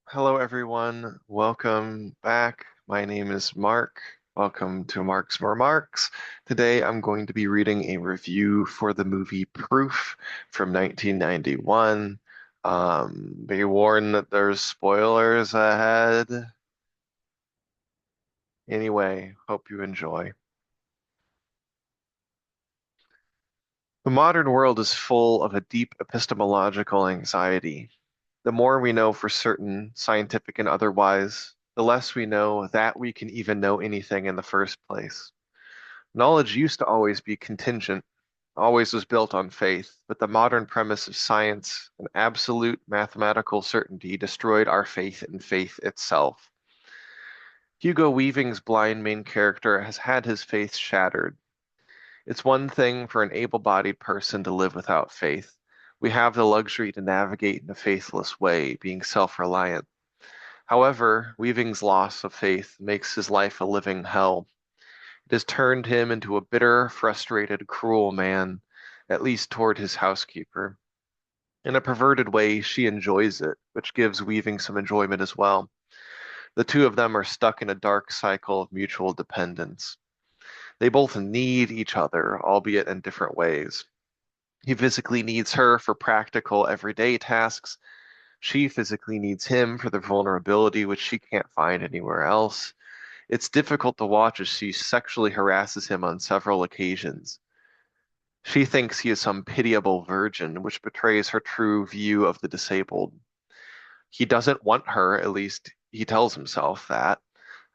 Hello, everyone. Welcome back. My name is Mark. Welcome to Mark's Remarks. Today, I'm going to be reading a review for the movie Proof from 1991. Be warned that there's spoilers ahead. Anyway, hope you enjoy. The modern world is full of a deep epistemological anxiety. The more we know for certain, scientific and otherwise, the less we know that we can even know anything in the first place. Knowledge used to always be contingent, always was built on faith, but the modern premise of science and absolute mathematical certainty destroyed our faith in faith itself. Hugo Weaving's blind main character has had his faith shattered. It's one thing for an able-bodied person to live without faith. We have the luxury to navigate in a faithless way, being self-reliant. However, Weaving's loss of faith makes his life a living hell. It has turned him into a bitter, frustrated, cruel man, at least toward his housekeeper. In a perverted way, she enjoys it, which gives Weaving some enjoyment as well. The two of them are stuck in a dark cycle of mutual dependence. They both need each other, albeit in different ways. He physically needs her for practical, everyday tasks. She physically needs him for the vulnerability which she can't find anywhere else. It's difficult to watch as she sexually harasses him on several occasions. She thinks he is some pitiable virgin, which betrays her true view of the disabled. He doesn't want her, at least he tells himself that.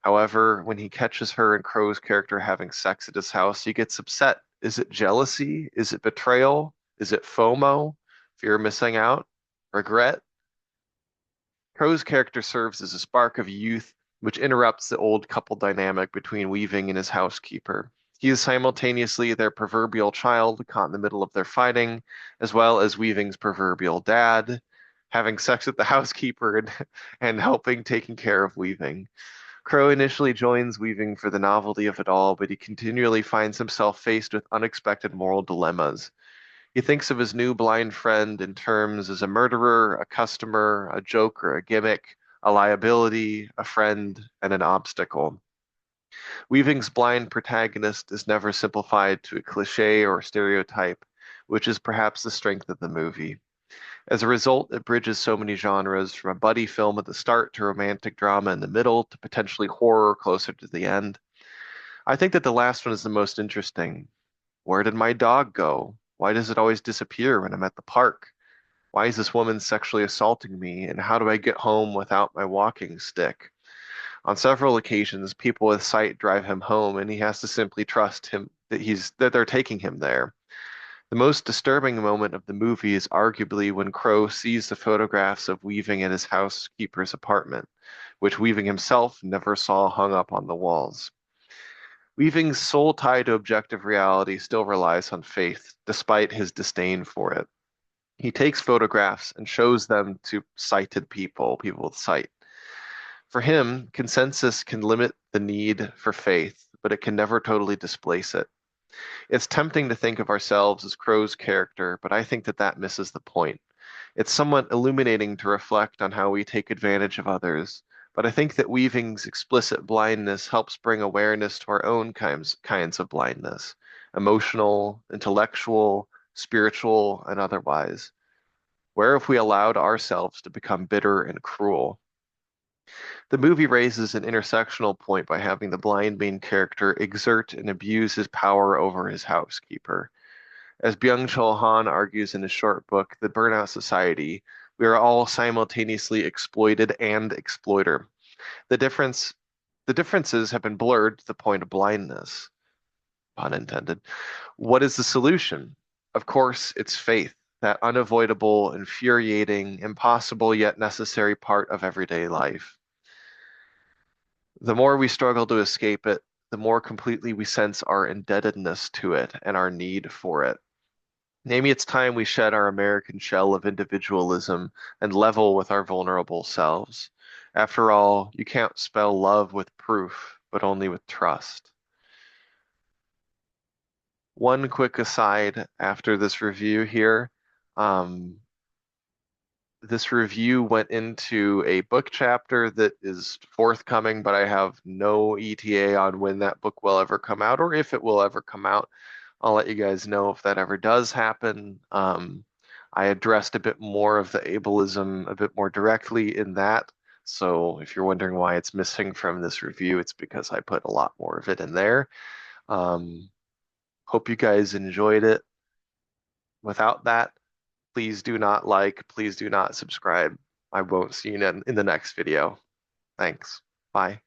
However, when he catches her and Crow's character having sex at his house, he gets upset. Is it jealousy? Is it betrayal? Is it FOMO? Fear of missing out? Regret? Crow's character serves as a spark of youth, which interrupts the old couple dynamic between Weaving and his housekeeper. He is simultaneously their proverbial child caught in the middle of their fighting, as well as Weaving's proverbial dad, having sex with the housekeeper and helping taking care of Weaving. Crow initially joins Weaving for the novelty of it all, but he continually finds himself faced with unexpected moral dilemmas. He thinks of his new blind friend in terms as a murderer, a customer, a joke or a gimmick, a liability, a friend, and an obstacle. Weaving's blind protagonist is never simplified to a cliché or stereotype, which is perhaps the strength of the movie. As a result, it bridges so many genres from a buddy film at the start to romantic drama in the middle to potentially horror closer to the end. I think that the last one is the most interesting. Where did my dog go? Why does it always disappear when I'm at the park? Why is this woman sexually assaulting me? And how do I get home without my walking stick? On several occasions, people with sight drive him home, and he has to simply trust him that they're taking him there. The most disturbing moment of the movie is arguably when Crow sees the photographs of Weaving at his housekeeper's apartment, which Weaving himself never saw hung up on the walls. Weaving's sole tie to objective reality still relies on faith, despite his disdain for it. He takes photographs and shows them to sighted people, people with sight. For him, consensus can limit the need for faith, but it can never totally displace it. It's tempting to think of ourselves as Crow's character, but I think that that misses the point. It's somewhat illuminating to reflect on how we take advantage of others, but I think that Weaving's explicit blindness helps bring awareness to our own kinds of blindness, emotional, intellectual, spiritual, and otherwise. Where have we allowed ourselves to become bitter and cruel? The movie raises an intersectional point by having the blind main character exert and abuse his power over his housekeeper. As Byung-Chul Han argues in his short book, The Burnout Society, we are all simultaneously exploited and exploiter. The difference, the differences have been blurred to the point of blindness, pun intended. What is the solution? Of course, it's faith, that unavoidable, infuriating, impossible yet necessary part of everyday life. The more we struggle to escape it, the more completely we sense our indebtedness to it and our need for it. Maybe it's time we shed our American shell of individualism and level with our vulnerable selves. After all, you can't spell love with proof, but only with trust. One quick aside after this review here. Um, This review went into a book chapter that is forthcoming, but I have no ETA on when that book will ever come out or if it will ever come out. I'll let you guys know if that ever does happen. I addressed a bit more of the ableism a bit more directly in that. So if you're wondering why it's missing from this review, it's because I put a lot more of it in there. Um, Hope you guys enjoyed it. Without that, please do not like, please do not subscribe. I won't see you in the next video. Thanks. Bye.